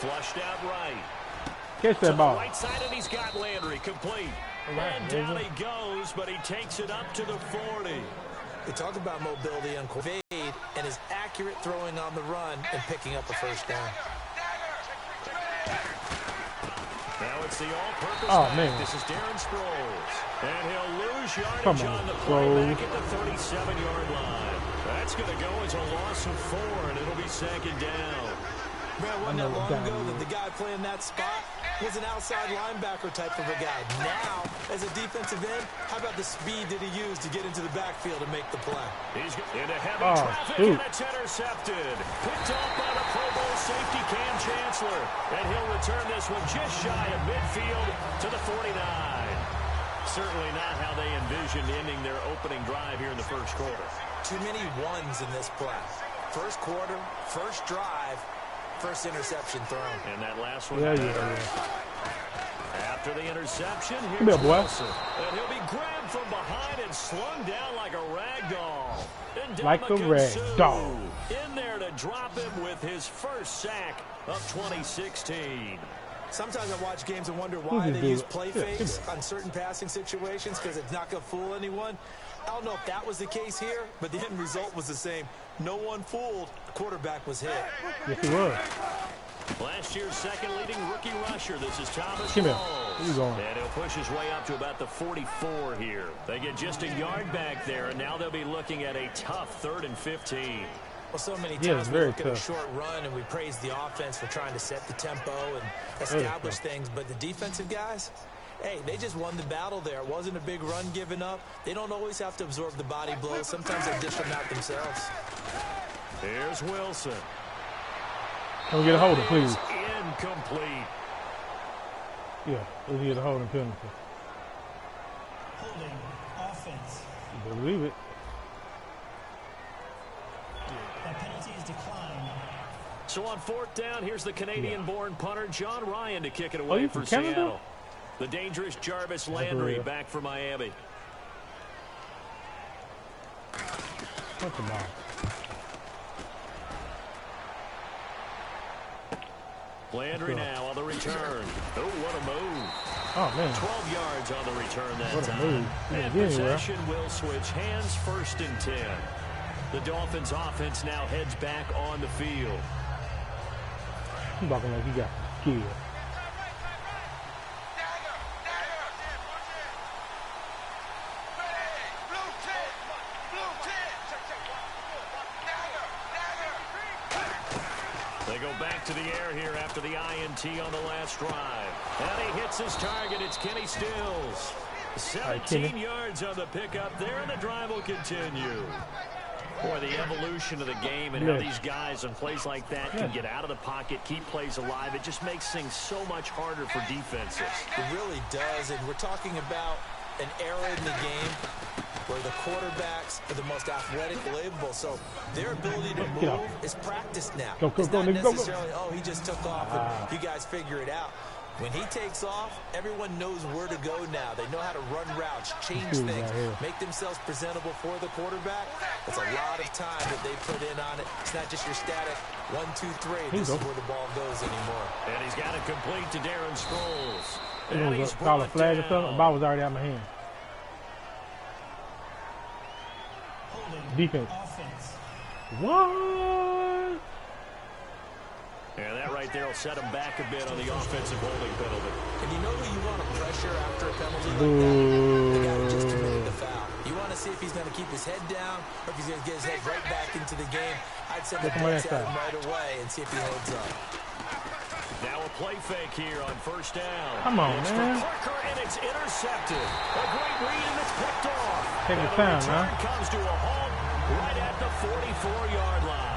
Flushed out right. Catch that ball. Right side, and he's got Landry complete. And down he goes, but he takes it up to the 40. We talk about mobility on Fade and his accurate throwing on the run and picking up a first down. Now it's the all-purpose back. Man. This is Darren Sproles. And he'll lose yardage on the play back at the 37-yard line. That's going to go as a loss of 4, and it'll be second down. Man, wasn't that long ago that the guy playing that spot was an outside linebacker type of a guy. Now, as a defensive end, how about the speed that he used to get into the backfield and make the play? He's into heavy traffic, and it's intercepted. Picked off by the Pro Bowl safety Cam Chancellor. And he'll return this one just shy of midfield to the 49. Certainly not how they envisioned ending their opening drive here in the first quarter. Too many ones in this play. First quarter, first drive, first interception thrown. And that last one. Yeah. After the interception, here's Wilson. And he'll be grabbed from behind and slung down like a rag doll. Like a rag doll. In there to drop him with his first sack of 2016. Sometimes I watch games and wonder why they use play fakes on certain passing situations because it's not going to fool anyone. I don't know if that was the case here, but the end result was the same. No one fooled. The quarterback was hit. Yes, he was. Last year's second leading rookie rusher. This is Thomas Come here. Rawls. Where you going? And he'll push his way up to about the 44 here. They get just a yard back there, and now they'll be looking at a tough 3rd and 15. Well, so many times we look at a short run and we praise the offense for trying to set the tempo and establish things, but the defensive guys, hey, they just won the battle there. It wasn't a big run given up. They don't always have to absorb the body blows. Sometimes they dish them out themselves. Here's Wilson. Can we get a holding, please? Incomplete. Yeah, we get a holding penalty. Holding offense. You better believe it. That penalty is declined. So on 4th down, here's the Canadian-born punter John Ryan to kick it away for Canada? Seattle. The dangerous Jarvis Landry back for Miami. What's the ball? Landry now on the return. Oh, what a move. Oh, man. 12 yards on the return that what time. A move. And possession will switch hands, 1st and 10. The Dolphins offense now heads back on the field. He's walking like he got killed. They go back to the air here after the INT on the last drive. And he hits his target. It's Kenny Stills. 17 yards on the pickup there, and the drive will continue. Boy, the evolution of the game and how these guys on plays like that can get out of the pocket, keep plays alive, it just makes things so much harder for defenses. It really does, and we're talking about an era in the game where the quarterbacks are the most athletic, believable. So their ability to move is practiced now. It's not necessarily, oh, he just took off and you guys figure it out. When he takes off, everyone knows where to go now. They know how to run routes, change things, make themselves presentable for the quarterback. That's a lot of time that they put in on it. It's not just your static 1, 2, 3. This is where the ball goes anymore. And he's got it complete to Darren Sproles. And he's call a flag or something. The ball was already out of my hand. Defense. What? Yeah, that right there will set him back a bit on the offensive holding penalty. And you know who you want to pressure after a penalty like that? The guy who just committed the foul. You want to see if he's going to keep his head down or if he's going to get his head right back into the game. I'd send the blitz at him right away and see if he holds up. Now a play fake here on 1st down. Come on, it's man. for Parker, and it's intercepted. A great read, and it's picked off. Take your time, man. Comes to a halt right at the 44-yard line.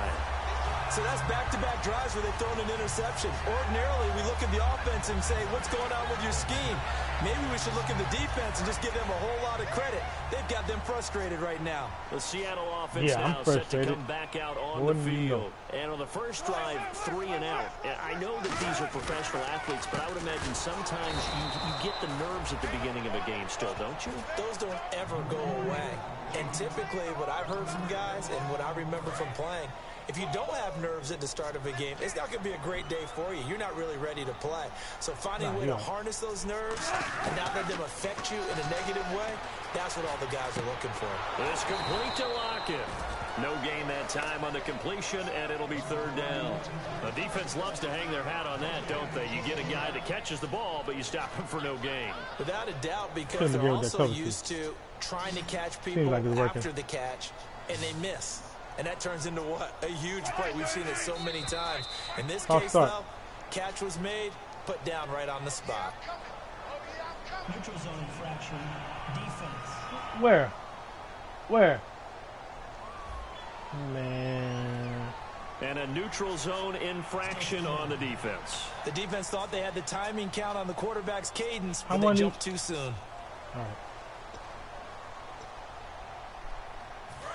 So that's back-to-back drives where they've thrown an interception. Ordinarily, we look at the offense and say, what's going on with your scheme? Maybe we should look at the defense and just give them a whole lot of credit. They've got them frustrated right now. The Seattle offense now set to come back out on the field. And on the first drive, 3 and out. I know that these are professional athletes, but I would imagine sometimes you get the nerves at the beginning of a game still, don't you? Those don't ever go away. And typically what I've heard from guys and what I remember from playing, If you don't have nerves at the start of a game, it's not going to be a great day for you. You're not really ready to play. So finding a way to harness those nerves and not let them affect you in a negative way, that's what all the guys are looking for. It's complete to Lockett. No gain that time on the completion, and it'll be third down. The defense loves to hang their hat on that, don't they? You get a guy that catches the ball, but you stop him for no gain. Without a doubt, because they're also used to trying to catch people after the catch, and they miss. And that turns into what? A huge play. We've seen it so many times. In this case, though, catch was made, put down right on the spot. Neutral zone infraction, defense. Where? Man. And a neutral zone infraction on the defense. The defense thought they had the timing count on the quarterback's cadence, but they jumped too soon. All right.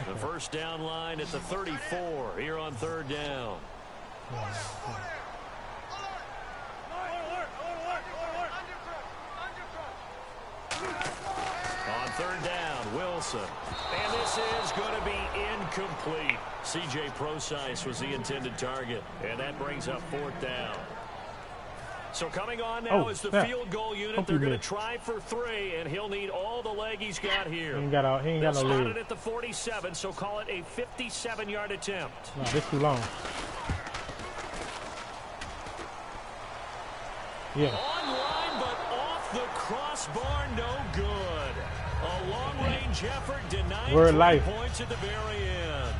The first down line at the 34 here on third down. On third down, Wilson. And this is going to be incomplete. C.J. Procise was the intended target. And that brings up fourth down. So coming on now is the field goal unit. They're going to try for 3, and he'll need all the leg he's got here. He ain't got no lead. It at the 47, so call it a 57-yard attempt. No, this too long. Yeah. Online, but off the crossbar, no good. A long-range effort denied 3 points at the very end.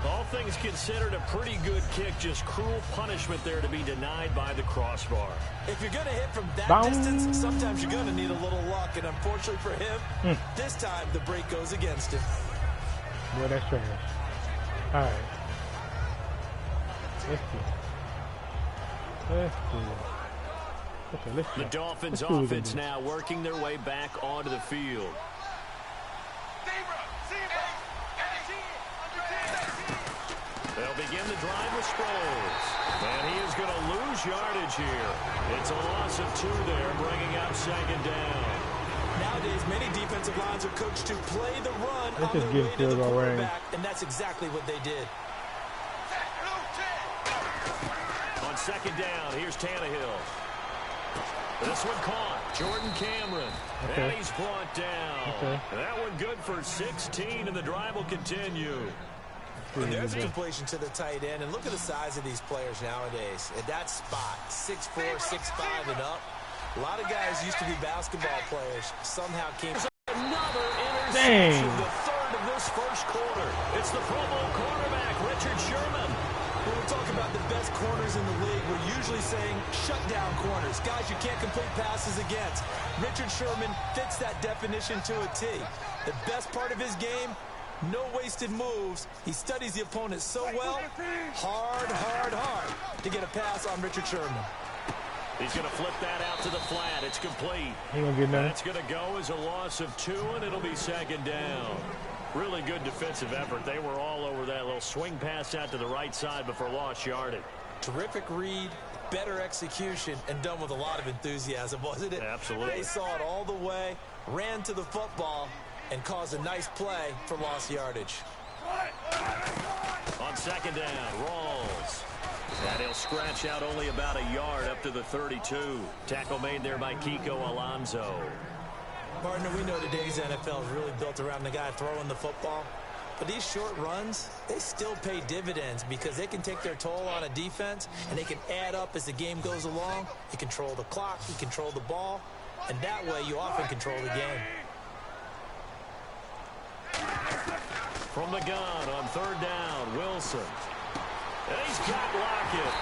All things considered, a pretty good kick, just cruel punishment there to be denied by the crossbar. If you're going to hit from that distance, sometimes you're going to need a little luck, and unfortunately for him, this time the break goes against him. Boy, that's trash. All right. Let's the Dolphins offense now working their way back onto the field. They'll begin the drive with Sproles. And he is going to lose yardage here. It's a loss of 2 there, bringing up second down. Nowadays, many defensive lines are coached to play the run on their way to the quarterback, and that's exactly what they did. On second down, here's Tannehill. This one caught. Jordan Cameron. And he's brought down. That one good for 16, and the drive will continue. And there's a completion to the tight end. And look at the size of these players nowadays. At that spot, 6'4", 6'5", and up. A lot of guys used to be basketball players. Somehow came... Another interception, the third of this first quarter. It's the Pro Bowl quarterback, Richard Sherman. When we talk about the best corners in the league, we're usually saying shutdown corners, guys you can't complete passes against. Richard Sherman fits that definition to a T. The best part of his game, no wasted moves. He studies the opponent so well, hard to get a pass on Richard Sherman. He's going to flip that out to the flat. It's complete. He gonna get nothing. That's going to go as a loss of 2, and it'll be second down. Really good defensive effort. They were all over that little swing pass out to the right side before lost yardage. Terrific read, better execution, and done with a lot of enthusiasm, wasn't it? Absolutely. They saw it all the way, ran to the football, and caused a nice play for lost yardage. On second down, Rawls. And he'll scratch out only about a yard up to the 32. Tackle made there by Kiko Alonso. Partner, we know today's NFL is really built around the guy throwing the football. But these short runs, they still pay dividends because they can take their toll on a defense, and they can add up as the game goes along. You control the clock, you control the ball, and that way you often control the game. From the gun on third down, Wilson. And he's got Lockett.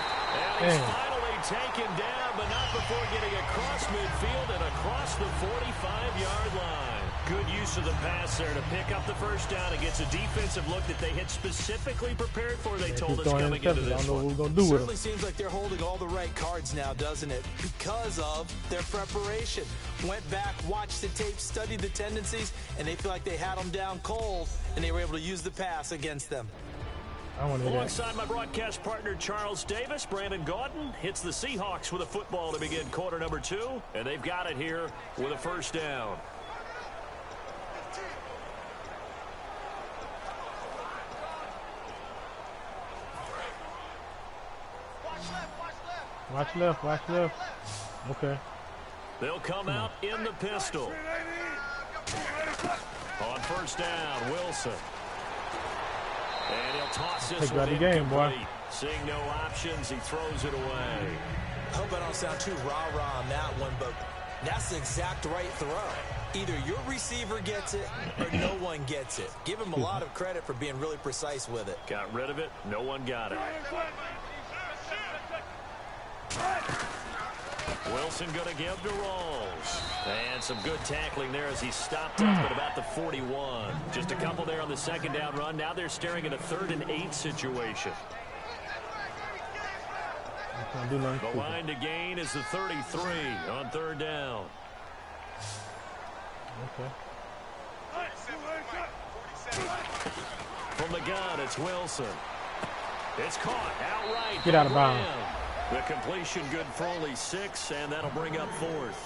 And he's finally taken down, but not before getting across midfield and across the 45-yard line. Good use of the pass there to pick up the first down against a defensive look that they had specifically prepared for, they told us coming into this one. Certainly seems like they're holding all the right cards now, doesn't it? Because of their preparation. Went back, watched the tape, studied the tendencies, and they feel like they had them down cold, and they were able to use the pass against them. Alongside my broadcast partner Charles Davis, Brandon Gaudin hits the Seahawks with a football to begin quarter number 2, and they've got it here with a first down. Watch left, watch left. Okay. They'll come out in the pistol. On first down, Wilson. And he'll toss this one incomplete. Seeing no options, he throws it away. I hope I don't sound too rah-rah on that one, but that's the exact right throw. Either your receiver gets it or no one gets it. Give him a lot of credit for being really precise with it. Got rid of it. No one got it. Wilson going to give to Rawls. And some good tackling there as he stopped up at about the 41. Just a couple there on the second down run. Now they're staring at a 3rd and 8 situation. The line to gain is the 33 on 3rd down. Okay. From the gun, it's Wilson. It's caught outright. Get out of bounds. The completion good for only 6, and that'll bring up 4th.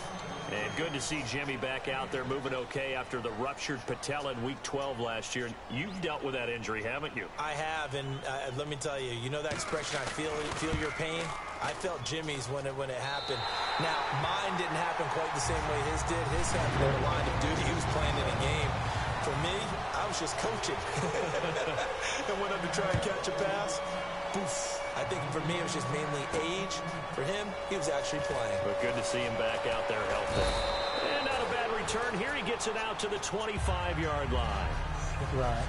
And good to see Jimmy back out there moving okay after the ruptured patella in Week 12 last year. You've dealt with that injury, haven't you? I have, and let me tell you, you know that expression, I feel your pain? I felt Jimmy's when it happened. Now, mine didn't happen quite the same way his did. His happened in the line of duty. He was playing in a game. For me, I was just coaching. And went up to try and catch a pass. Poof. I think for me, it was just mainly age. For him, he was actually playing. But good to see him back out there healthy. And not a bad return. Here he gets it out to the 25-yard line. That's right.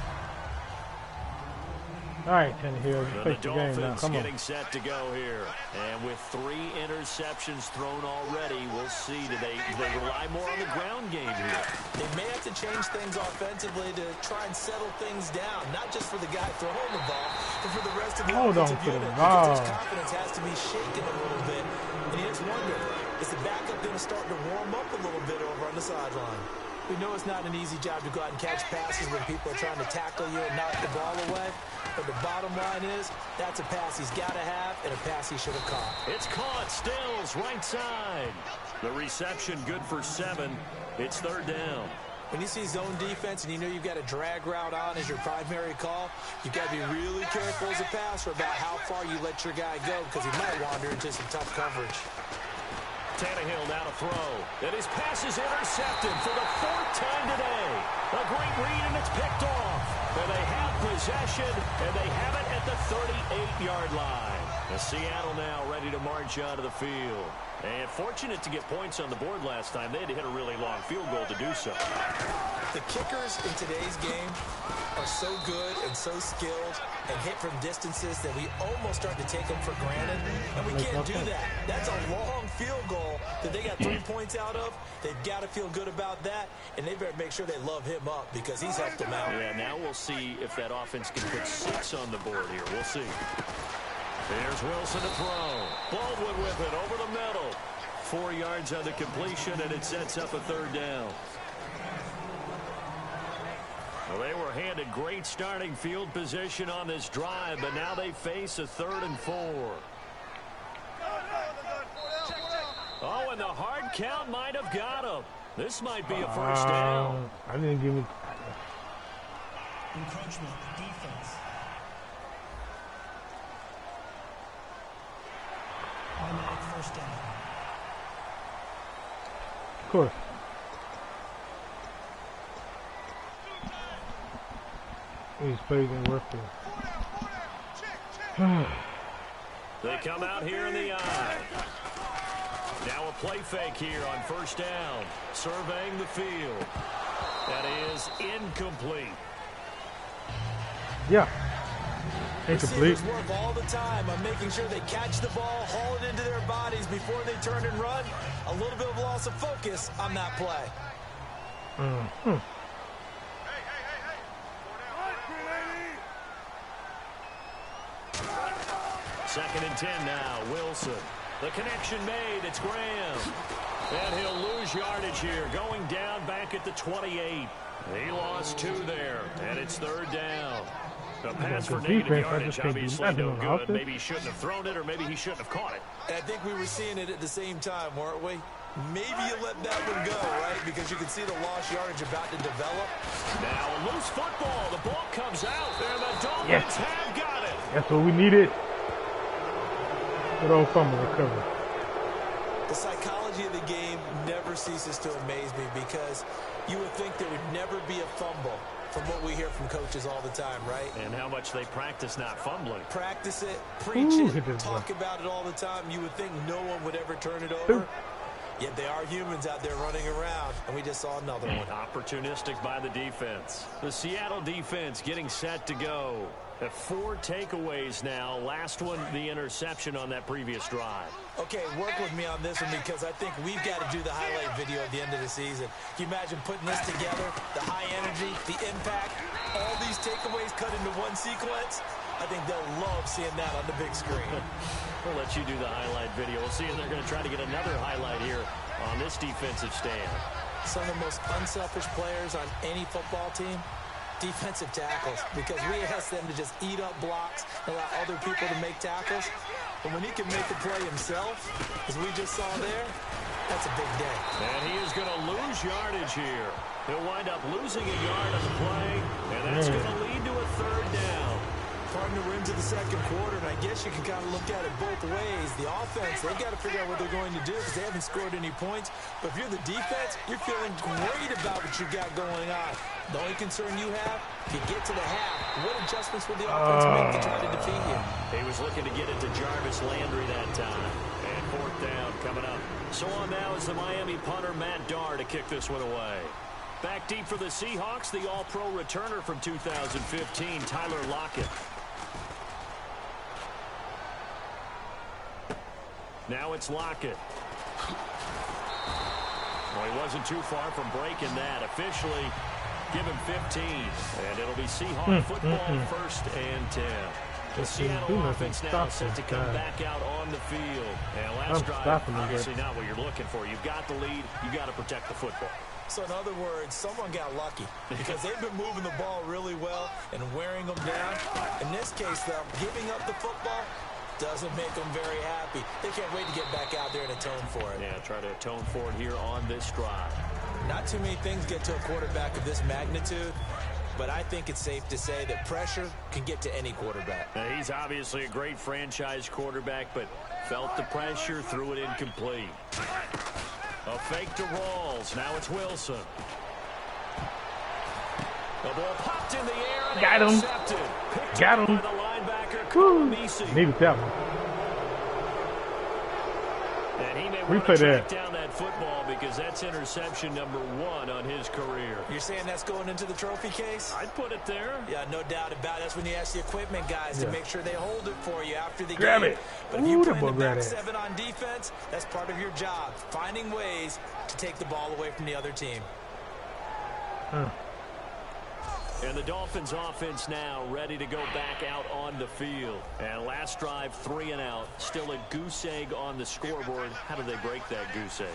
All right, Tannehill, the Dolphins getting set to go here. And with 3 interceptions thrown already, we'll see. Do they rely more on the ground game here? They may have to change things offensively to try and settle things down. Not just for the guy throwing the ball, but for the rest of the offensive unit. Because his confidence has to be shaken a little bit. And you just wonder, is the backup going to start to warm up a little bit over on the sideline? We know it's not an easy job to go out and catch passes when people are trying to tackle you and knock the ball away. But the bottom line is, that's a pass he's got to have and a pass he should have caught. It's caught. Stills, right side. The reception good for 7. It's 3rd down. When you see zone defense and you know you've got a drag route on as your primary call, you've got to be really careful as a passer about how far you let your guy go because he might wander into some tough coverage. Tannehill now to throw. And his pass is intercepted for the 4th time today. A great read, and it's picked off. And they have possession, and they have it at the 38-yard line. And Seattle now ready to march out of the field. And fortunate to get points on the board last time. They had to hit a really long field goal to do so. The kickers in today's game are so good and so skilled and hit from distances that we almost start to take them for granted. And we can't do that. That's a long field goal that they got 3 points out of. They've got to feel good about that, and they better make sure they love him up because he's helped them out. Yeah, now we'll see if that offense can put 6 on the board here. We'll see. Here's Wilson to throw. Baldwin with it over the middle. 4 yards on the completion, and it sets up a 3rd down. Well, they were handed great starting field position on this drive, but now they face a 3rd and 4. Oh, and the hard count might have got him. This might be a 1st down. I didn't give me. Encroachment, defense. Automatic 1st down. Of course. These plays ain't worth it. They come out here in the eye. Now a play fake here on 1st down. Surveying the field. That is incomplete. Yeah. Incomplete. Receivers work all the time on making sure they catch the ball, haul it into their bodies before they turn and run. A little bit of loss of focus on that play. Mm-hmm. 2nd and 10 now. Wilson. The connection made. It's Graham. And he'll lose yardage here. Going down back at the 28. He lost 2 there. And it's 3rd down. A pass for negative yardage, obviously no good. Maybe he shouldn't have thrown it, or maybe he shouldn't have caught it. And I think we were seeing it at the same time, weren't we? Maybe you let that one go, right? Because you can see the lost yardage about to develop. Now a loose football. The ball comes out. And the Dolphins have got it. That's what we needed. Good old fumble recovery. The psychology of the game never ceases to amaze me because you would think there would never be a fumble from what we hear from coaches all the time, right? And how much they practice not fumbling. Practice it, preach it, talk about it all the time. You would think no one would ever turn it over. Yet they are humans out there running around, and we just saw another one. Opportunistic by the defense. The Seattle defense getting set to go. Have 4 takeaways now. Last one, the interception on that previous drive. Okay, work with me on this one because I think we've got to do the highlight video at the end of the season. Can you imagine putting this together? The high energy, the impact, all these takeaways cut into one sequence? I think they'll love seeing that on the big screen. We'll let you do the highlight video. We'll see if they're going to try to get another highlight here on this defensive stand. Some of the most unselfish players on any football team, defensive tackles, because we ask them to just eat up blocks and allow other people to make tackles. But when he can make a play himself, as we just saw there, that's a big day. And he is going to lose yardage here. He'll wind up losing a yard on the play, and that's going to lead to a 3rd down. Partner, we're into the second quarter, and I guess you can kind of look at it both ways. The offense, they've got to figure out what they're going to do because they haven't scored any points. But if you're the defense, you're feeling great about what you got going on. The only concern you have, if you get to the half, what adjustments will the offense make to try to defeat you? He was looking to get it to Jarvis Landry that time. And 4th down coming up. So on now is the Miami punter, Matt Darr, to kick this one away. Back deep for the Seahawks, the all-pro returner from 2015, Tyler Lockett. Now it's Lockett. Well, he wasn't too far from breaking that. Officially, give him 15. And it'll be Seahawks football 1st and 10. The Seattle offense now set to come back out on the field. And last drive, obviously not what you're looking for. You've got the lead. You've got to protect the football. So in other words, someone got lucky because they've been moving the ball really well and wearing them down. In this case, though, giving up the football doesn't make them very happy. They can't wait to get back out there and atone for it. Yeah, try to atone for it here on this drive. Not too many things get to a quarterback of this magnitude, but I think it's safe to say that pressure can get to any quarterback. Now, he's obviously a great franchise quarterback, but felt the pressure, threw it incomplete. A fake to Rawls. Now it's Wilson. The ball popped in the air and got him. Intercepted. Got him. By the linebacker, Woo. Nisi. Needed that one. And he may want to track down that football because that's interception number 1 on his career. You're saying that's going into the trophy case? I'd put it there. Yeah, no doubt about it. That's when you ask the equipment guys to make sure they hold it for you after the grab game. it. But if you play the back 7 on defense, that's part of your job, finding ways to take the ball away from the other team. And the Dolphins offense now ready to go back out on the field. And last drive, 3 and out. Still a goose egg on the scoreboard. How do they break that goose egg?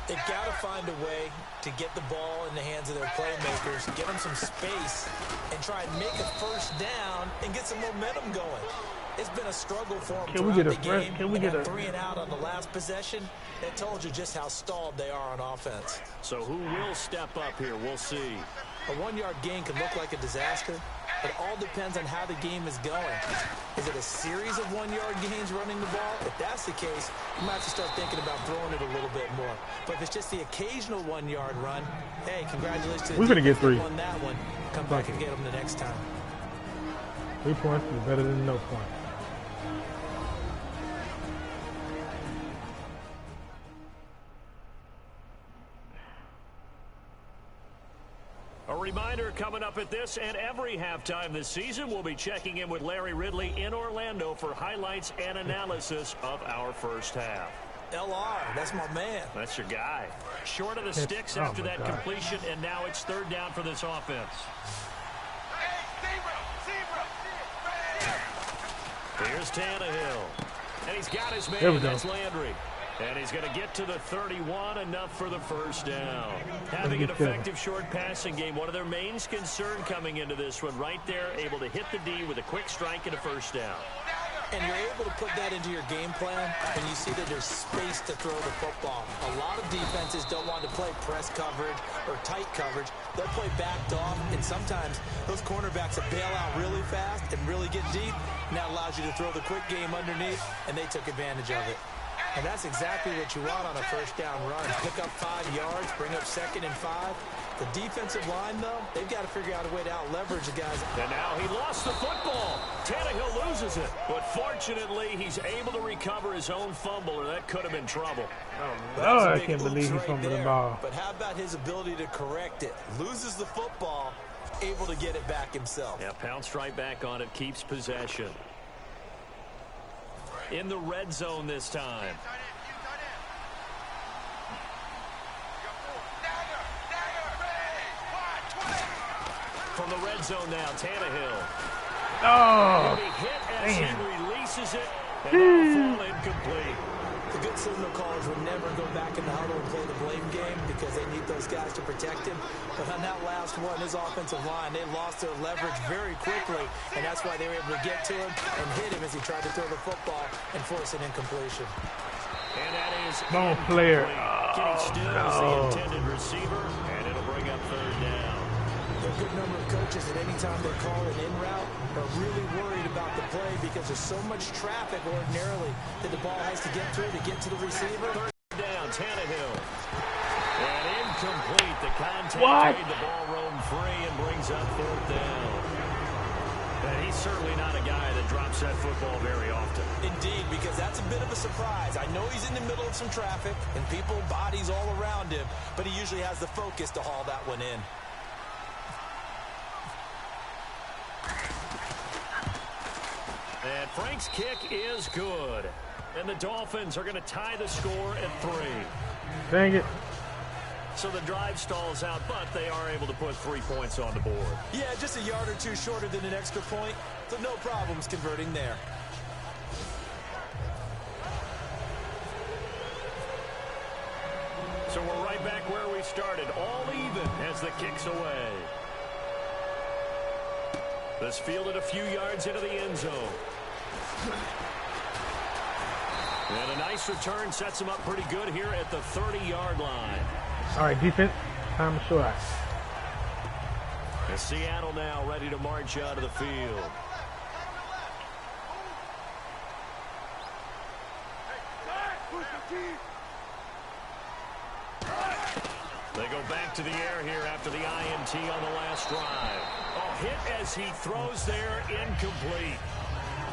They've got to find a way to get the ball in the hands of their playmakers, get them some space, and try and make a 1st down and get some momentum going. It's been a struggle for them throughout the game. Can we get a 3 and out on the last possession? That told you just how stalled they are on offense. So who will step up here? We'll see. A 1-yard gain can look like a disaster. It all depends on how the game is going. Is it a series of 1-yard gains running the ball? If that's the case, you might have to start thinking about throwing it a little bit more. But if it's just the occasional 1-yard run, hey, congratulations. We're going to get 3. On that one, come back and get them the next time. 3 points is better than no points. A reminder coming up at this and every halftime this season, we'll be checking in with Larry Ridley in Orlando for highlights and analysis of our first half. LR, that's my man. That's your guy. Short of the sticks after that completion, and now it's 3rd down for this offense. Here's Tannehill. And he's got his man. That's Landry. And he's going to get to the 31, enough for the 1st down. Having an effective short passing game, one of their main concern coming into this one, right there, able to hit the D with a quick strike and a 1st down. And you're able to put that into your game plan, and you see that there's space to throw the football. A lot of defenses don't want to play press coverage or tight coverage. They'll play backed off, and sometimes those cornerbacks will bail out really fast and really get deep, and that allows you to throw the quick game underneath, and they took advantage of it. And that's exactly what you want on a first down run. Pick up 5 yards, bring up 2nd and 5. The defensive line, though, they've got to figure out a way to out-leverage the guys. And now he lost the football. Tannehill loses it. But fortunately, he's able to recover his own fumble, or that could have been trouble. Oh, I can't believe he fumbled the ball. But how about his ability to correct it? Loses the football, able to get it back himself. Yeah, pounced right back on it, keeps possession. In the red zone this time. From the red zone now, Tannehill. Oh, He'll be hit as he releases it, and that'll fall incomplete. The good signal callers would never go back in the huddle and play the blame game because they need those guys to protect him. But on that last one, his offensive line, they lost their leverage very quickly, and that's why they were able to get to him and hit him as he tried to throw the football and force an incompletion. And that is player. Kenny Stills, the intended receiver, and it'll bring up 3rd down. A good number of coaches at any time they call an in route are really worried about the play because there's so much traffic ordinarily that the ball has to get through to get to the receiver. 3rd down, Tannehill. And incomplete. The contact made the ball roam free and brings up 4th down. And he's certainly not a guy that drops that football very often. Indeed, because that's a bit of a surprise. I know he's in the middle of some traffic and people, bodies all around him, but he usually has the focus to haul that one in. And Frank's kick is good. And the Dolphins are going to tie the score at 3. Dang it. So the drive stalls out, but they are able to put 3 points on the board. Yeah, just a yard or 2 shorter than an extra point, so no problems converting there. So we're right back where we started, all even as the kick's away. This fielded a few yards into the end zone. And a nice return sets him up pretty good here at the 30-yard line. All right, defense, time to show out. And Seattle now ready to march out of the field. They go back to the air here after the INT on the last drive. A hit as he throws there, incomplete.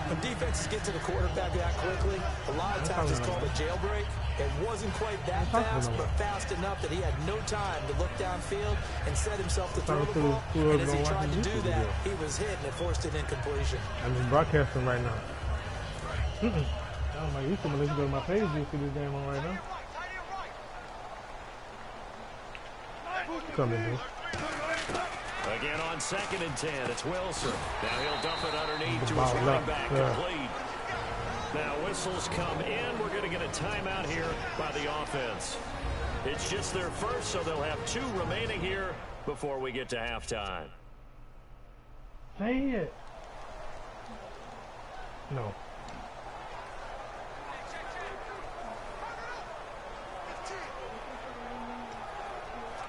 When defenses get to the quarterback that quickly, a lot of times it's called a jailbreak. It wasn't quite that fast, but fast enough that he had no time to look downfield and set himself to throw the ball. And as he tried to do that, he was hit and it forced an incompletion. I'm just broadcasting right now. I'm like, you can listen to my page, you see this game on right now. Come in, dude. Again on 2nd and 10, it's Wilson. Now he'll dump it underneath to his running back, complete. Now whistles come in. We're going to get a timeout here by the offense. It's just their first, so they'll have 2 remaining here before we get to halftime. Say it. No.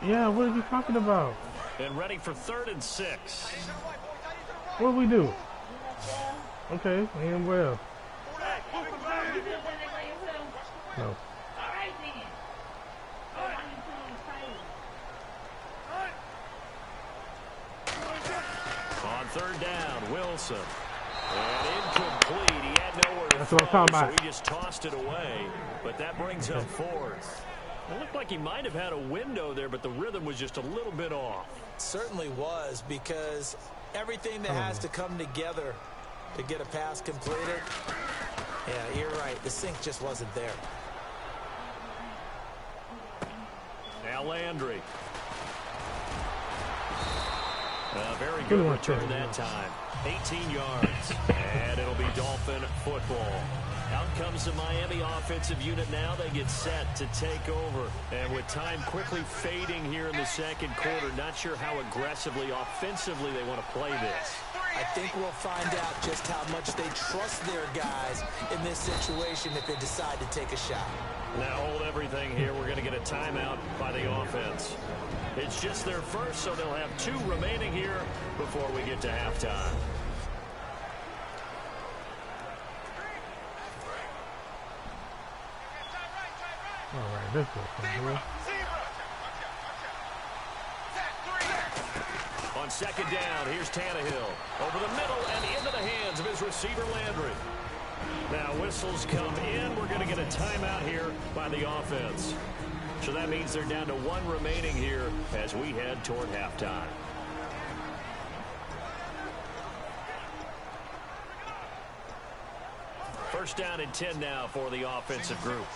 Yeah, what are you talking about? And ready for 3rd and 6. What do we do? Okay, and well. No. On 3rd down, Wilson. And incomplete. He had nowhere to That's what I'm talking about. So he just tossed it away. But that brings up 4th. It looked like he might have had a window there, but the rhythm was just a little bit off. Certainly was, because everything that has to come together to get a pass completed, yeah, you're right. The sync just wasn't there. Now Landry. Very good return that time. 18 yards. And it'll be Dolphin football. Out comes the Miami offensive unit now. They get set to take over. And with time quickly fading here in the 2nd quarter, not sure how aggressively, offensively they want to play this. I think we'll find out just how much they trust their guys in this situation if they decide to take a shot. Now hold everything here. We're going to get a timeout by the offense. It's just their first, so they'll have 2 remaining here before we get to halftime. All right, this is On second down, here's Tannehill. Over the middle and into the hands of his receiver, Landry. Now whistles come in. We're going to get a timeout here by the offense. So that means they're down to 1 remaining here as we head toward halftime. First down and 10 now for the offensive group.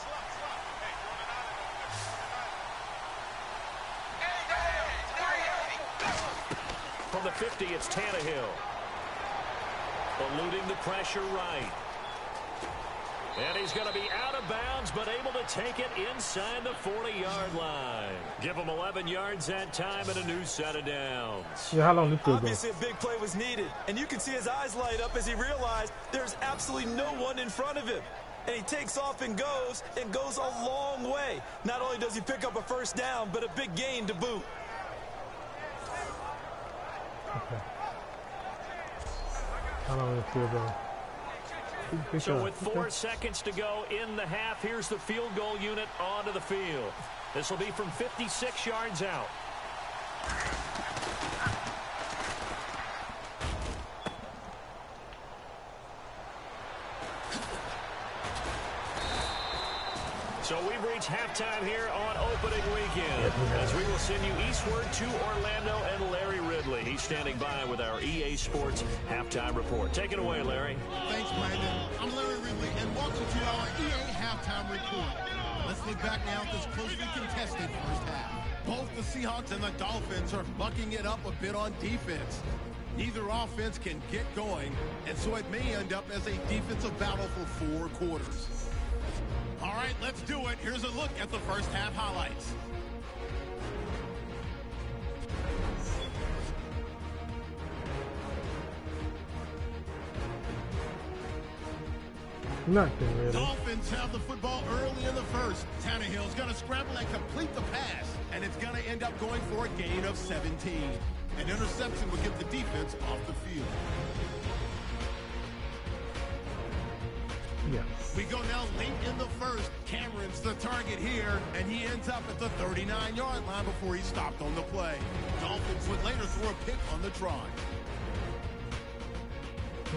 From the 50, it's Tannehill. Eluding the pressure right. And he's going to be out of bounds, but able to take it inside the 40-yard line. Give him 11 yards that time and a new set of downs. Yeah, how long this will go? Obviously, a big play was needed, and you can see his eyes light up as he realized there's absolutely no one in front of him. And he takes off and goes a long way. Not only does he pick up a first down, but a big gain to boot. Okay. How long this will go? So with 4 seconds to go in the half, here's the field goal unit onto the field. This will be from 56 yards out. So we've reached halftime here on opening weekend as we will send you eastward to Orlando and Larry Ridley. He's standing by with our EA Sports halftime report. Take it away, Larry. Thanks, Brandon. I'm Larry Ridley, and welcome to our EA halftime report. Let's look back now at this closely contested first half. Both the Seahawks and the Dolphins are bucking it up a bit on defense. Neither offense can get going, and so it may end up as a defensive battle for 4 quarters. All right, let's do it. Here's a look at the first half highlights. Nothing really. Dolphins have the football early in the first. Tannehill's going to scramble and complete the pass, and it's going to end up going for a gain of 17. An interception would get the defense off the field. Yeah. We go now late in the first. Cameron's the target here, and he ends up at the 39-yard line before he stopped on the play. Dolphins would later throw a pick on the drive. I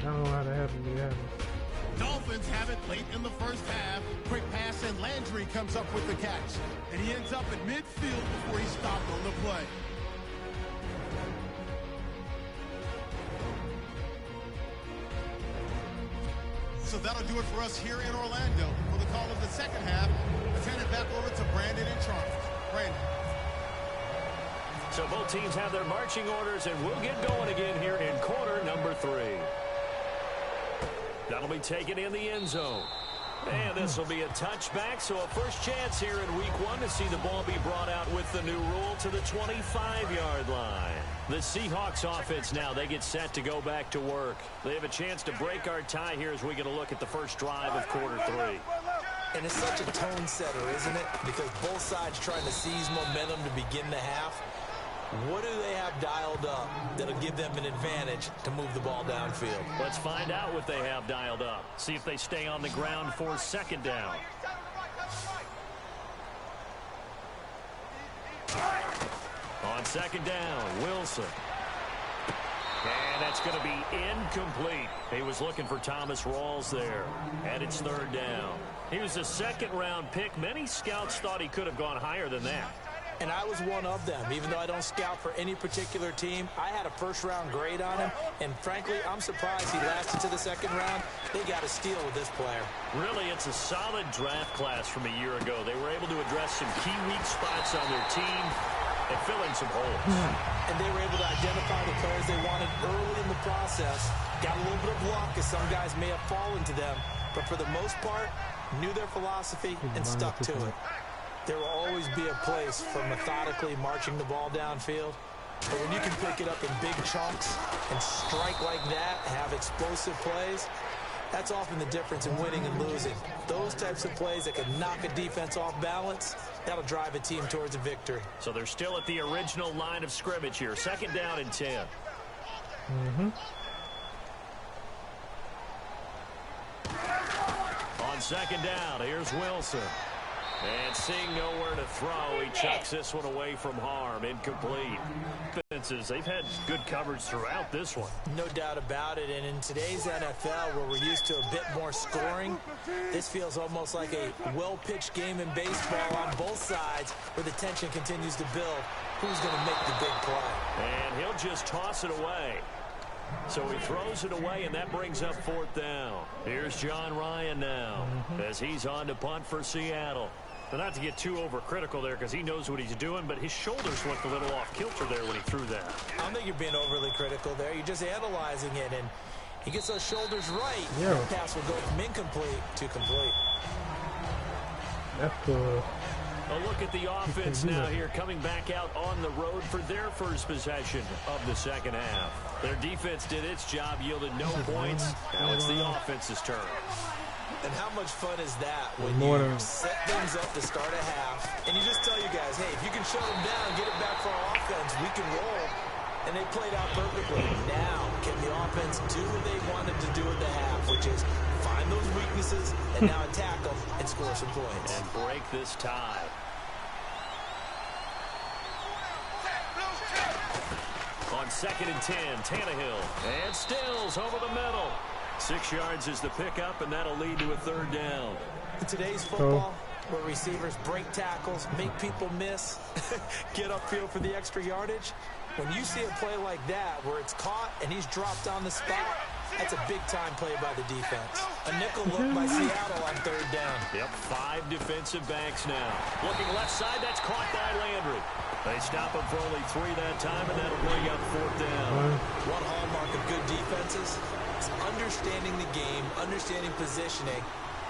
don't know how that happened. Dolphins have it late in the first half. Quick pass, and Landry comes up with the catch. And he ends up at midfield before he stopped on the play. So that'll do it for us here in Orlando. For the call of the second half, let's hand it back over to Brandon and Charles. Brandon. So both teams have their marching orders, and we'll get going again here in quarter number 3. That'll be taken in the end zone. And this will be a touchback, so a first chance here in week 1 to see the ball be brought out with the new rule to the 25-yard line. The Seahawks offense now, they get set to go back to work. They have a chance to break our tie here as we get a look at the first drive of quarter 3. And it's such a tone setter, isn't it? Because both sides trying to seize momentum to begin the half. What do they have dialed up that'll give them an advantage to move the ball downfield? Let's find out what they have dialed up. See if they stay on the ground for second down. On second down, Wilson. And that's going to be incomplete. He was looking for Thomas Rawls there. And it's third down. He was a second-round pick. Many scouts thought he could have gone higher than that. And I was one of them. Even though I don't scout for any particular team, I had a first-round grade on him. And frankly, I'm surprised he lasted to the second round. They got a steal with this player. Really, it's a solid draft class from a year ago. They were able to address some key weak spots on their team and fill in some holes. And they were able to identify the players they wanted early in the process. Got a little bit of luck, as some guys may have fallen to them. But for the most part, knew their philosophy and stuck to it. There will always be a place for methodically marching the ball downfield But when you can pick it up in big chunks and strike like that, have explosive plays, that's often the difference in winning and losing. Those types of plays that can knock a defense off balance, that'll drive a team towards a victory. So they're still at the original line of scrimmage here. 2nd down and 10. On 2nd down, here's Wilson. And seeing nowhere to throw, he chucks this one away from harm. Incomplete. Defenses, they've had good coverage throughout this one. No doubt about it. And in today's NFL, where we're used to a bit more scoring, this feels almost like a well-pitched game in baseball on both sides, where the tension continues to build. Who's going to make the big play? And he'll just toss it away. So he throws it away, and that brings up 4th down. Here's John Ryan now as he's on to punt for Seattle. But not to get too overcritical there because he knows what he's doing, but his shoulders looked a little off kilter there when he threw that. I don't think you're being overly critical there. You're just analyzing it, and he gets those shoulders right. Yeah. The pass will go from incomplete to complete. That's good. A look at the offense now here, coming back out on the road for their first possession of the 2nd half. Their defense did its job, yielded no points. Now it's the offense's turn. And how much fun is that when you set things up to start a half, and you just tell you guys, hey, if you can shut them down, get it back for our offense, we can roll. And they played out perfectly. Now, can the offense do what they wanted to do at the half, which is find those weaknesses and now attack them and score some points. And break this tie. On 2nd and 10, Tannehill. And Stills over the middle. 6 yards is the pickup, and that'll lead to a 3rd down. In today's football, where receivers break tackles, make people miss, get upfield for the extra yardage, when you see a play like that where it's caught and he's dropped on the spot, that's a big-time play by the defense. A nickel look by Seattle on 3rd down. Yep, 5 defensive backs now. Looking left side, that's caught by Landry. They stop him for only 3 that time, and that'll bring up 4th down. One hallmark of good defenses is understanding the game, understanding positioning,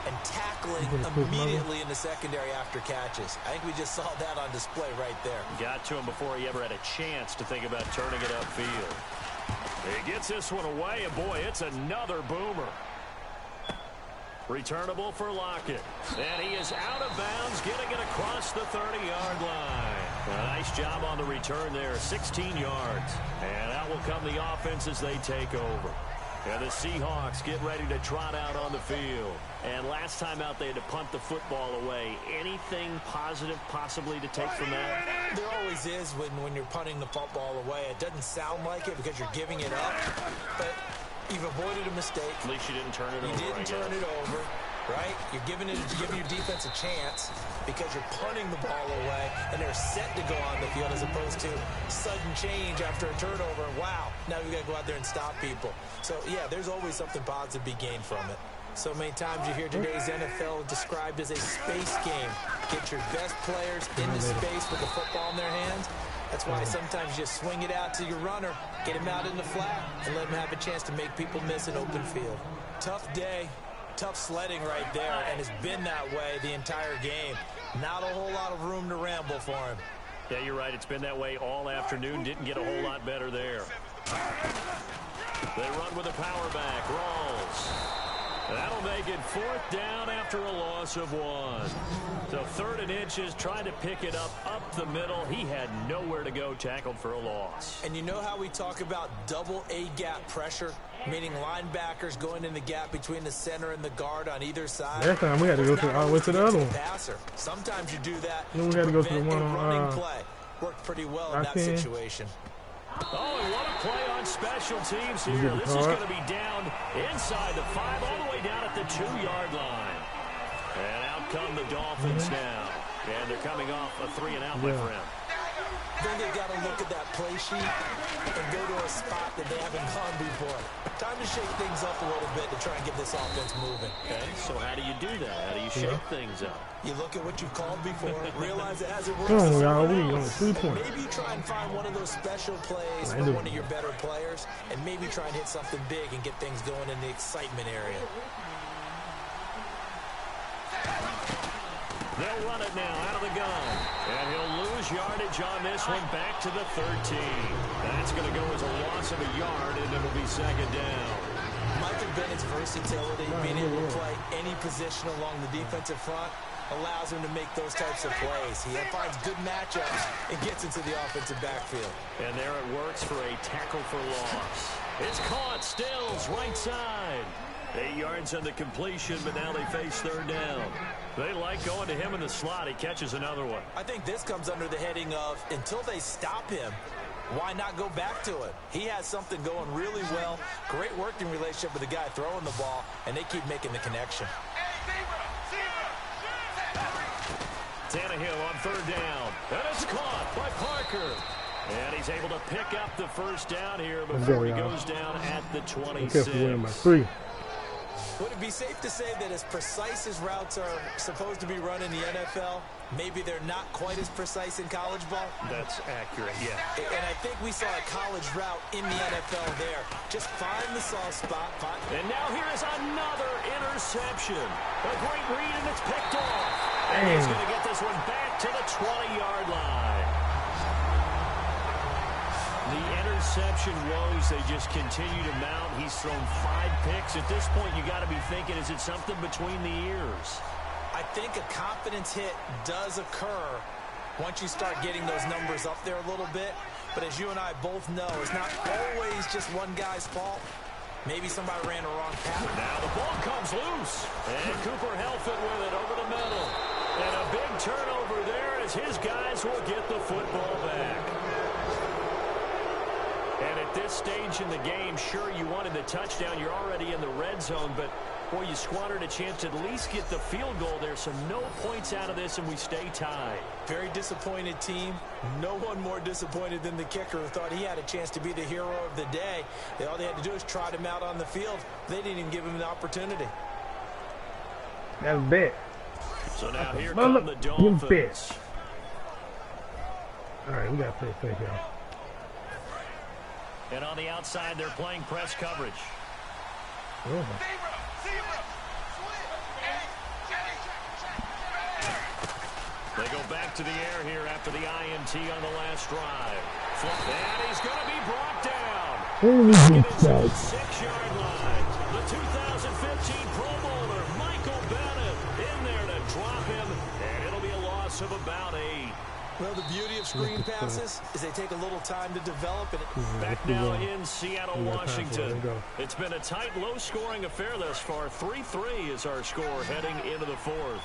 and tackling immediately in the secondary after catches. I think we just saw that on display right there. Got to him before he ever had a chance to think about turning it upfield. He gets this one away, and boy, it's another boomer. Returnable for Lockett. And he is out of bounds, getting it across the 30-yard line. A nice job on the return there, 16 yards. And out will come the offense as they take over. And the Seahawks get ready to trot out on the field. And last time out, they had to punt the football away. Anything positive possibly to take from that? There always is when you're punting the football away. It doesn't sound like it because you're giving it up, but you've avoided a mistake. At least you didn't turn it over. You didn't turn it over, right? You're giving your defense a chance because you're punting the ball away, and they're set to go on the field as opposed to sudden change after a turnover. Wow, now we've got to go out there and stop people. So, yeah, there's always something positive to be gained from it. So many times you hear today's NFL described as a space game. Get your best players into space with the football in their hands. That's why sometimes you just swing it out to your runner, get him out in the flat, and let him have a chance to make people miss an open field. Tough day, tough sledding right there, and it's been that way the entire game. Not a whole lot of room to ramble for him. Yeah, you're right. It's been that way all afternoon. Didn't get a whole lot better there. They run with a power back. Rawls. That'll make it 4th down after a loss of 1. So 3rd and inches, trying to pick it up the middle. He had nowhere to go, tackled for a loss. And you know how we talk about double A-gap pressure, meaning linebackers going in the gap between the center and the guard on either side? That time we had to go to the other one. Passer. Sometimes you do that then we had to go to the one on running play. Worked pretty well in that situation. Oh, and what a play on special teams here. This is going to be down inside the 5, all the way down at the 2-yard line. And out come the Dolphins now. And they're coming off a 3-and-out play for him. Then they've got to look at that play sheet and go to a spot that they haven't gone before. Time to shake things up a little bit to try and get this offense moving. Okay, so how do you do that? How do you shake things up? You look at what you've called before, realize it hasn't worked. Maybe you try and find one of those special plays for one of your better players, and maybe try and hit something big and get things going in the excitement area. They'll run it now out of the gun. And he'll lose yardage on this one back to the 13. That's going to go as a loss of a yard, and it'll be second down. Michael Bennett's versatility, being able to play any position along the defensive front, allows him to make those types of plays. He finds good matchups and gets into the offensive backfield. And there it works for a tackle for loss. It's caught. Stills right side. 8 yards on the completion, but now they face third down. They like going to him in the slot. He catches another one. I think this comes under the heading of until they stop him, why not go back to it? He has something going really well. Great working relationship with the guy throwing the ball, and they keep making the connection. Tannehill on third down. And it's caught by Parker. And he's able to pick up the first down here before he goes down at the 26. Would it be safe to say that as precise as routes are supposed to be run in the NFL, maybe they're not quite as precise in college ball? That's accurate, yeah. And I think we saw a college route in the NFL there. Just find the soft spot. And now here is another interception. A great read, and it's picked off. And he's going to get this one back to the 20-yard line. The interception woes, they just continue to mount. He's thrown 5 picks. At this point, you got to be thinking, is it something between the ears? I think a confidence hit does occur once you start getting those numbers up there a little bit. But as you and I both know, it's not always just one guy's fault. Maybe somebody ran a wrong path. Now the ball comes loose. And Cooper Helfet with it over the middle. And a big turnover there as his guys will get the football back. And at this stage in the game, sure, you wanted the touchdown. You're already in the red zone, but, boy, you squandered a chance to at least get the field goal there. So no points out of this, and we stay tied. Very disappointed team. No one more disappointed than the kicker who thought he had a chance to be the hero of the day. All they had to do is trot him out on the field. They didn't even give him the opportunity. That's bad. So now here come the Dolphins. All right, we got to play y'all. And on the outside, they're playing press coverage. Oh. They go back to the air here after the INT on the last drive. And he's going to be brought down. Get inside the 6-yard line. The 2015 Pro Bowler, Michael Bennett, in there to drop him. And it'll be a loss of about 8. Well, the beauty of screen passes is they take a little time to develop. And back now in Seattle, Washington. It's been a tight, low-scoring affair thus far. 3-3 is our score heading into the 4th.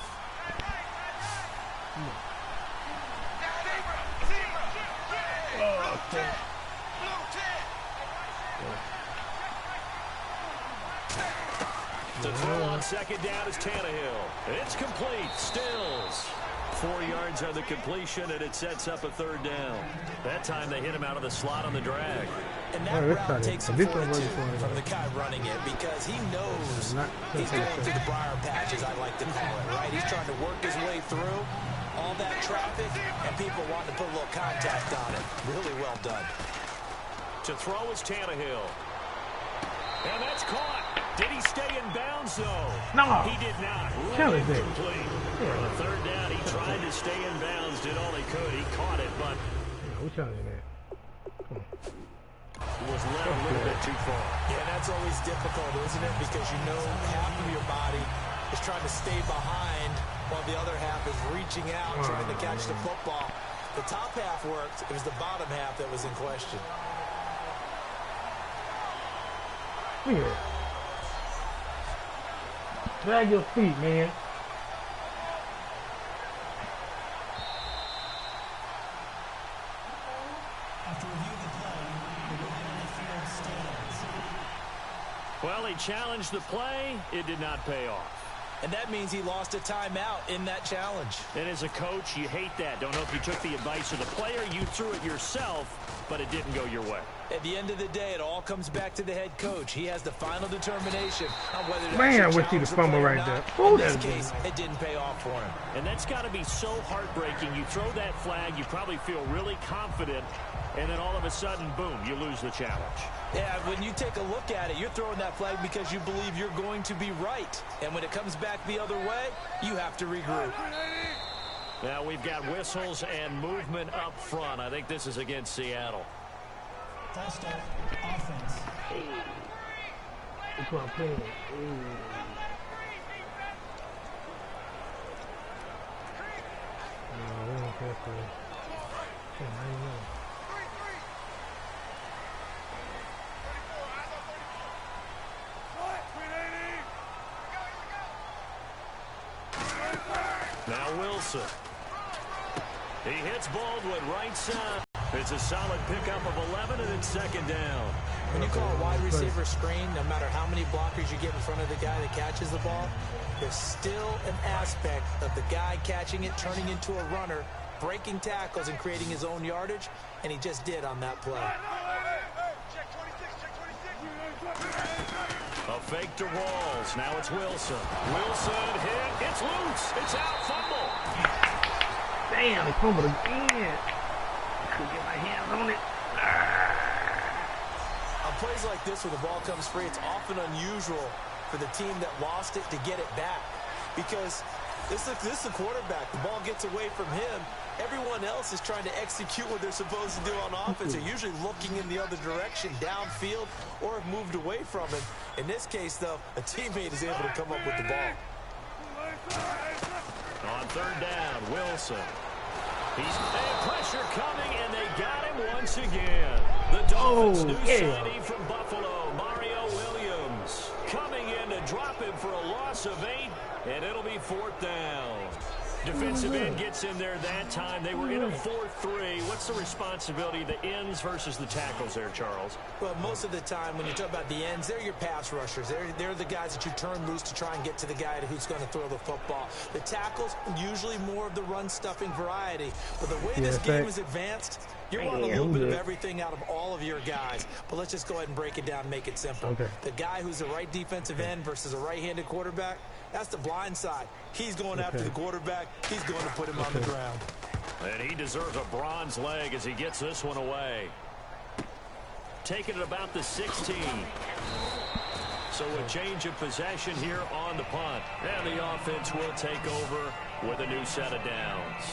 To throw on second down is Tannehill. It's complete. Stills. 4 yards on the completion, and it sets up a third down. That time they hit him out of the slot on the drag. And that route takes some fortitude from the guy running it because he knows he's going through the briar patch, as I like to call it, right? He's trying to work his way through all that traffic, and people want to put a little contact on it. Really well done. To throw is Tannehill. And that's caught. Did he stay in bounds, though? No. He did not. Incomplete. Yeah. On the third down, he tried to stay in bounds, did all he could. He caught it, but We're telling you that. Was led a little bit too far. Yeah, that's always difficult, isn't it? Because you know half of your body is trying to stay behind while the other half is reaching out, trying to catch the football. The top half worked. It was the bottom half that was in question. Look at that. Drag your feet, man. After review of the play, the movement on the field stands. Well, he challenged the play. It did not pay off. And that means he lost a timeout in that challenge. And as a coach, you hate that. Don't know if you took the advice of the player. You threw it yourself, but it didn't go your way. At the end of the day, it all comes back to the head coach. He has the final determination on whether to Man, I wish he'd have fumbled right there. In this case, it didn't pay off for him. And that's got to be so heartbreaking. You throw that flag, you probably feel really confident, and then all of a sudden, boom, you lose the challenge. Yeah, when you take a look at it, you're throwing that flag because you believe you're going to be right. And when it comes back the other way, you have to regroup. Now we've got whistles and movement up front. I think this is against Seattle. False start, offense. That's what I'm playing. No, we don't care for it. I don't know. Now Wilson. He hits Baldwin right side. It's a solid pickup of 11, and it's second down. When you call a wide receiver screen, no matter how many blockers you get in front of the guy that catches the ball, there's still an aspect of the guy catching it, turning into a runner, breaking tackles, and creating his own yardage, and he just did on that play. A fake to Rawls. Now it's Wilson. Wilson hit. It's loose. It's out. Fumble. Damn, they fumbled again. Couldn't get my hands on it. On plays like this where the ball comes free, it's often unusual for the team that lost it to get it back. Because this is the quarterback. The ball gets away from him. Everyone else is trying to execute what they're supposed to do on offense. They're usually looking in the other direction, downfield, or have moved away from him. In this case, though, a teammate is able to come up with the ball. On third down, Wilson. He's pressure coming, and they got him once again. The Dolphins' new signee from Buffalo, Mario Williams, coming in to drop him for a loss of 8, and it'll be fourth down. Defensive end gets in there that time. They were in a 4-3. What's the responsibility of the ends versus the tackles there, Charles? Well, most of the time when you talk about the ends, they're your pass rushers. They're the guys that you turn loose to try and get to the guy who's going to throw the football. The tackles, usually more of the run-stuffing variety. But the way this game is advanced, you want a little bit of everything out of all of your guys. But let's just go ahead and break it down and make it simple. The guy who's the right defensive end versus a right-handed quarterback, that's the blind side. He's going after the quarterback. He's going to put him on the ground. And he deserves a bronze leg as he gets this one away. Taking it about the 16. So a change of possession here on the punt. And the offense will take over with a new set of downs.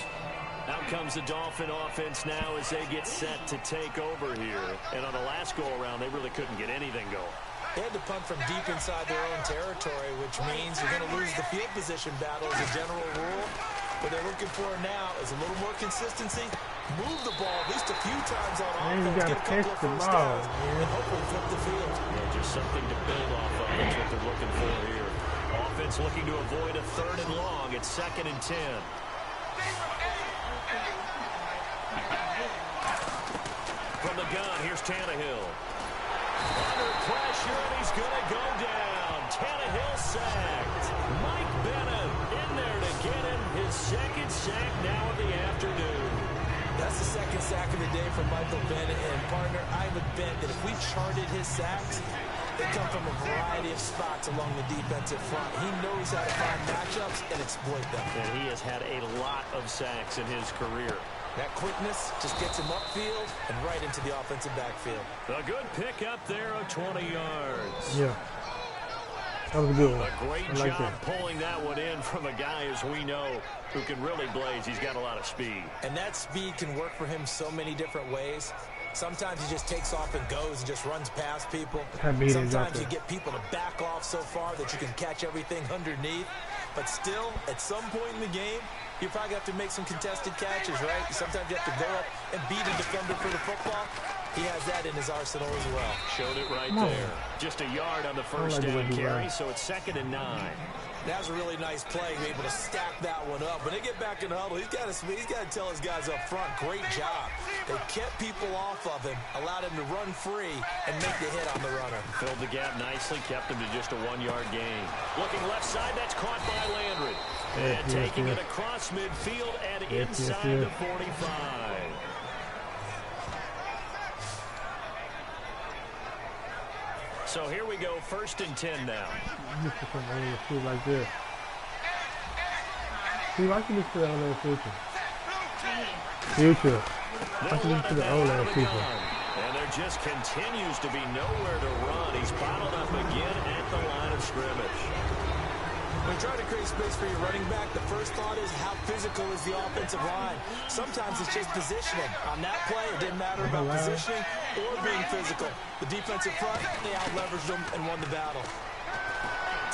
Out comes the Dolphin offense now as they get set to take over here. And on the last go-around, they really couldn't get anything going. They had to punt from deep inside their own territory, which means you're going to lose the field position battle as a general rule. What they're looking for now is a little more consistency, move the ball at least a few times on offense, get a couple of first downs, and hopefully flip the field. Yeah, just something to build off of. That's what they're looking for here. Offense looking to avoid a 3rd and long. It's 2nd and 10. From the gun, here's Tannehill. Under pressure, and he's going to go down. Tannehill sacked. Mike Bennett in there to get him his 2nd sack now of the afternoon. That's the 2nd sack of the day from Michael Bennett. And, partner, I would bet that if we charted his sacks, they come from a variety of spots along the defensive front. He knows how to find matchups and exploit them. And he has had a lot of sacks in his career. That quickness just gets him upfield and right into the offensive backfield. A good pickup there of 20 yards. Yeah. That was a good one. A great job pulling that one in from a guy, as we know, who can really blaze. He's got a lot of speed. And that speed can work for him so many different ways. Sometimes he just takes off and goes and just runs past people. Sometimes you get people to back off so far that you can catch everything underneath. But still, at some point in the game, you probably have to make some contested catches, right? Sometimes you have to go up and beat a defender for the football. He has that in his arsenal as well. Showed it right there. Just a yard on the first down carry, so it's 2nd and 9. That was a really nice play, able to stack that one up. When they get back in the huddle, he's got to tell his guys up front, great job. They kept people off of him, allowed him to run free and make the hit on the runner. Filled the gap nicely, kept him to just a 1-yard gain. Looking left side, that's caught by Landry. And taking it across midfield and inside the 45. So here we go, 1st and 10 now. Like this. See, I can listen to the O-line future. I can listen to the O-line future. And there just continues to be nowhere to run. He's bottled up again at the line of scrimmage. When you try to create space for your running back, the first thought is how physical is the offensive line. Sometimes it's just positioning. On that play, it didn't matter about positioning or being physical. The defensive front, they out-leveraged them and won the battle.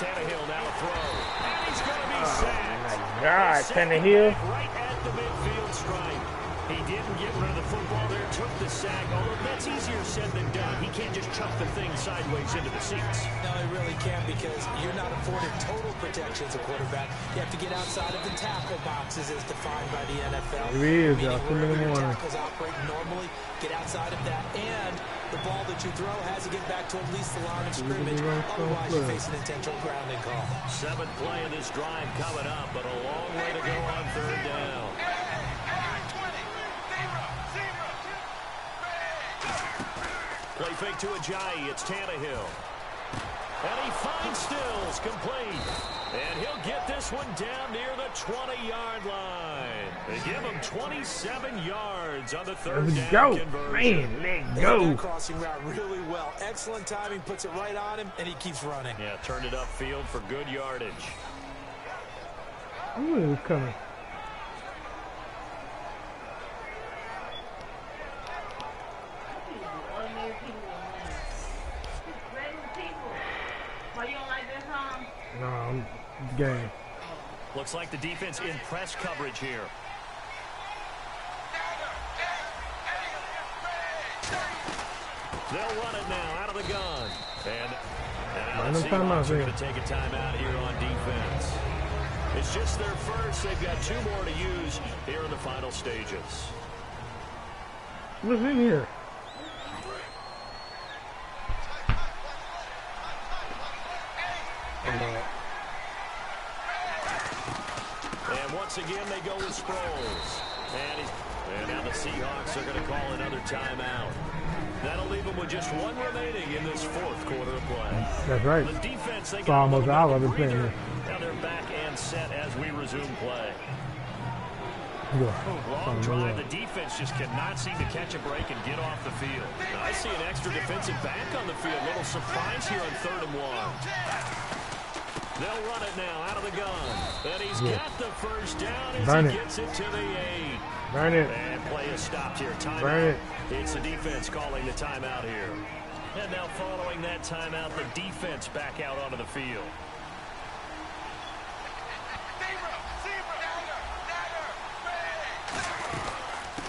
Tannehill now a throw. And he's going to be sacked. Oh, my God, Tannehill. Right at the midfield stripe. He didn't get rid of the football there, took the sack. Although that's easier said than done. He can't just chuck the thing sideways into the seats. No, he really can't because you're not afforded total protection as a quarterback. You have to get outside of the tackle boxes as defined by the NFL. Here he is, y'all. Wherever your tackles operate normally, get outside of that. And the ball that you throw has to get back to at least the line of scrimmage. Otherwise, you face an intentional grounding call. 7th play of this drive coming up, but a long way to go on 3rd down. Play fake to Ajayi. It's Tannehill. And he finds Stills complete. And he'll get this one down near the 20-yard line. They give him 27 yards on the 3rd down conversion. Man, let go. That crossing route really well. Excellent timing, puts it right on him, and he keeps running. Yeah, turned it upfield for good yardage. I knew it was coming. No, I'm game. Looks like the defense in press coverage here. They'll run it now out of the gun. And now the Seahawks are going to take a timeout here on defense. It's just their first. They've got 2 more to use here in the final stages. What's in here? And once again, they go with Sproles. And now the Seahawks are going to call another timeout. That'll leave them with just 1 remaining in this 4th quarter of play. That's right. The defense, they got almost out of it playing here. Now they're back and set as we resume play. Yeah. Long drive. The defense just cannot seem to catch a break and get off the field. Now, I see an extra defensive back on the field. Little surprise here on 3rd and 1. They'll run it now out of the gun. And he's got the first down as he gets it to the 8. Burn it. And play is stopped here. Timeout. Burn it. It's the defense calling the timeout here. And now following that timeout, the defense back out onto the field.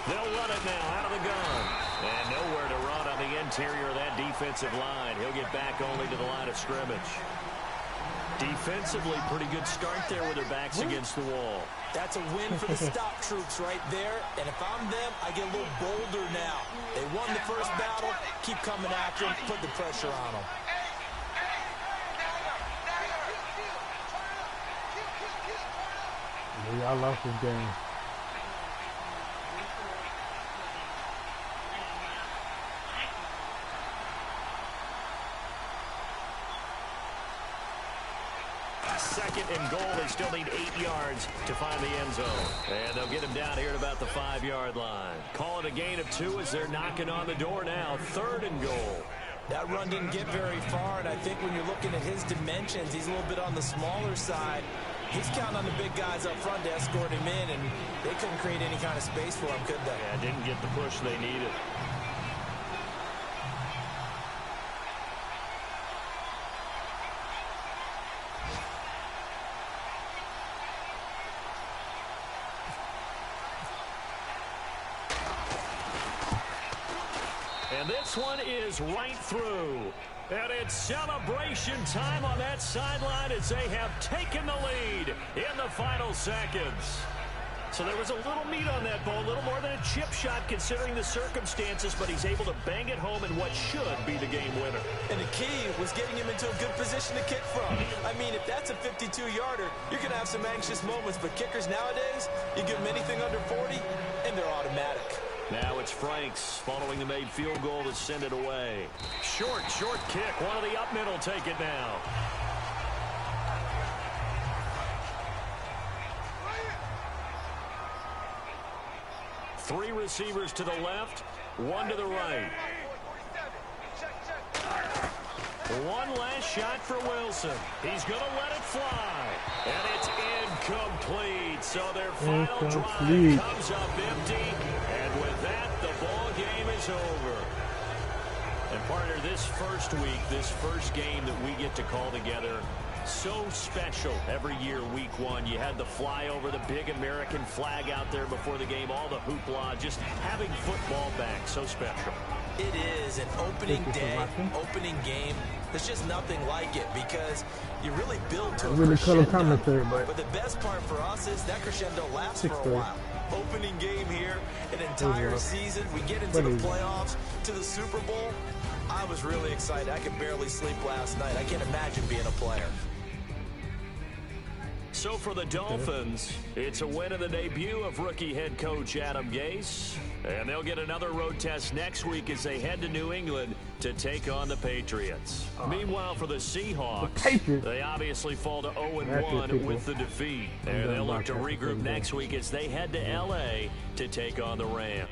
They'll run it now out of the gun. And nowhere to run on the interior of that defensive line. He'll get back only to the line of scrimmage. Defensively, pretty good start there with their backs against the wall. That's a win for the stop troops right there. And if I'm them, I get a little bolder now. They won the first battle. Keep coming after them. Put the pressure on them. Yeah, I lost this game. Second and goal. They still need 8 yards to find the end zone. And they'll get him down here at about the 5-yard line. Call it a gain of 2 as they're knocking on the door now. 3rd and goal. That run didn't get very far, and I think when you're looking at his dimensions, he's a little bit on the smaller side. He's counting on the big guys up front to escort him in, and they couldn't create any kind of space for him, could they? Yeah, didn't get the push they needed. And this one is right through. And it's celebration time on that sideline as they have taken the lead in the final seconds. So there was a little meat on that ball, a little more than a chip shot considering the circumstances, but he's able to bang it home in what should be the game winner. And the key was getting him into a good position to kick from. I mean, if that's a 52-yarder, you're going to have some anxious moments, but kickers nowadays, you give them anything under 40, and they're automatic. Now it's Franks following the made field goal to send it away. Short kick. One of the up middle take it now. Three receivers to the left, one to the right. One last shot for Wilson. He's going to let it fly. And it's incomplete. So their final drive comes up empty. And with that, the ball game is over. And partner, this first week, this first game that we get to call together, so special every year, week one. You had the flyover, the big American flag out there before the game, all the hoopla, just having football back, so special. It is an opening day, opening game. There's just nothing like it because you really build to a crescendo. But the best part for us is that crescendo lasts for a while. Opening game here, an entire season. We get into the playoffs, to the Super Bowl. I was really excited. I could barely sleep last night. I can't imagine being a player. So for the Dolphins, it's a win in the debut of rookie head coach Adam Gase. And they'll get another road test next week as they head to New England to take on the Patriots. Meanwhile, for the Seahawks, they obviously fall to 0-1 with the defeat. And they'll look to regroup next week as they head to L.A. to take on the Rams.